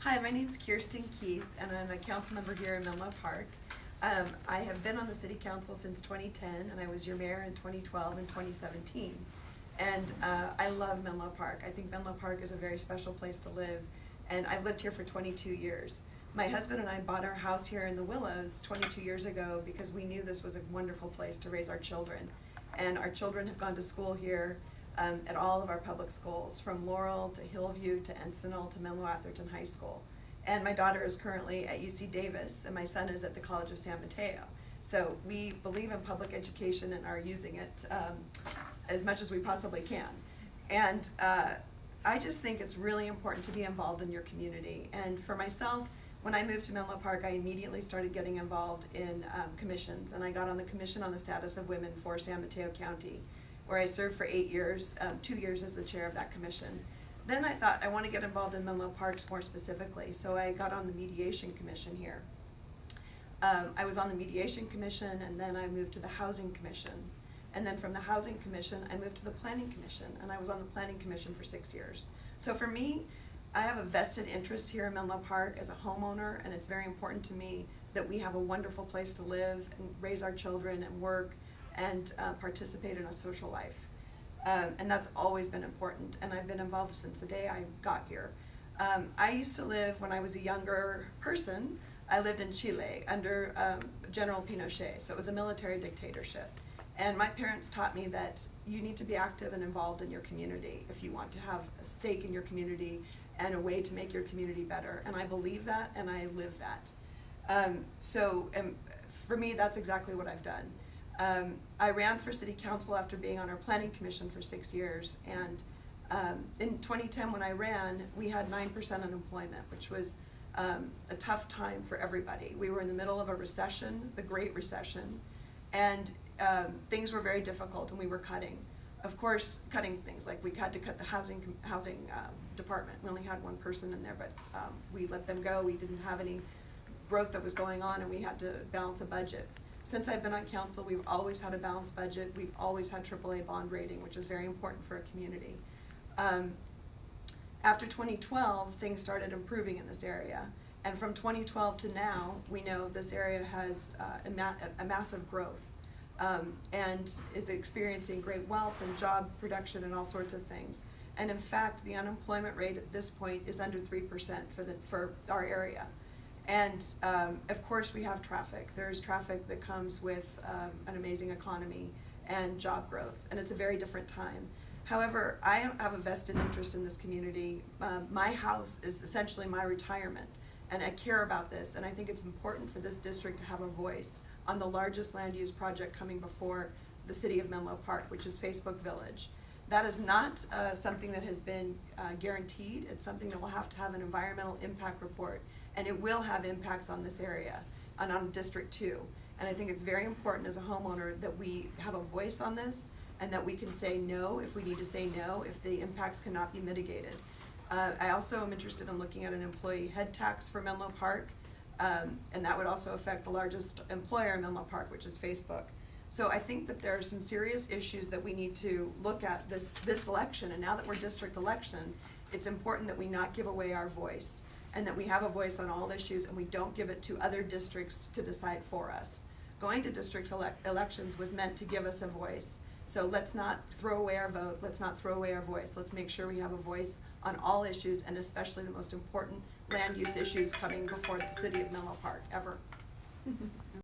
Hi, my name's Kirsten Keith, and I'm a council member here in Menlo Park. I have been on the city council since 2010, and I was your mayor in 2012 and 2017. And I love Menlo Park. I think Menlo Park is a very special place to live, and I've lived here for 22 years. My husband and I bought our house here in the Willows 22 years ago because we knew this was a wonderful place to raise our children. And our children have gone to school here at all of our public schools, from Laurel to Hillview to Encinal to Menlo Atherton High School. And my daughter is currently at UC Davis, and my son is at the College of San Mateo. So we believe in public education and are using it as much as we possibly can. And I just think it's really important to be involved in your community. And for myself, when I moved to Menlo Park, I immediately started getting involved in commissions, and I got on the Commission on the Status of Women for San Mateo County, where I served for 8 years, 2 years as the chair of that commission. Then I thought I want to get involved in Menlo Parks more specifically, so I got on the mediation commission here. I was on the mediation commission, and then I moved to the housing commission. And then from the housing commission, I moved to the planning commission, and I was on the planning commission for 6 years. So for me, I have a vested interest here in Menlo Park as a homeowner, and it's very important to me that we have a wonderful place to live and raise our children and work and participate in a social life. And that's always been important, and I've been involved since the day I got here. I used to live, when I was a younger person, I lived in Chile under General Pinochet, so it was a military dictatorship. And my parents taught me that you need to be active and involved in your community if you want to have a stake in your community and a way to make your community better. And I believe that, and I live that. For me, that's exactly what I've done. I ran for city council after being on our planning commission for 6 years, and in 2010 when I ran, we had 9% unemployment, which was a tough time for everybody. We were in the middle of a recession, the Great Recession, and things were very difficult, and we were cutting. Of course, cutting things like we had to cut the housing department. We only had one person in there, but we let them go. We didn't have any growth that was going on, and we had to balance a budget. Since I've been on council, we've always had a balanced budget. We've always had AAA bond rating, which is very important for a community. After 2012, things started improving in this area. And from 2012 to now, we know this area has a massive growth and is experiencing great wealth and job production and all sorts of things. And in fact, the unemployment rate at this point is under 3% for our area. And of course we have traffic. There's traffic that comes with an amazing economy and job growth, and it's a very different time. However, I have a vested interest in this community. My house is essentially my retirement, and I care about this, and I think it's important for this district to have a voice on the largest land use project coming before the city of Menlo Park, which is Facebook Village. That is not something that has been guaranteed. It's something that will have to have an environmental impact report, and it will have impacts on this area and on District 2. And I think it's very important as a homeowner that we have a voice on this and that we can say no if we need to say no if the impacts cannot be mitigated. I also am interested in looking at an employee head tax for Menlo Park, and that would also affect the largest employer in Menlo Park, which is Facebook. So I think that there are some serious issues that we need to look at this election, and now that we're district election, it's important that we not give away our voice, and that we have a voice on all issues, and we don't give it to other districts to decide for us. Going to district elections was meant to give us a voice. So let's not throw away our vote, let's not throw away our voice. Let's make sure we have a voice on all issues, and especially the most important land use issues coming before the city of Menlo Park ever.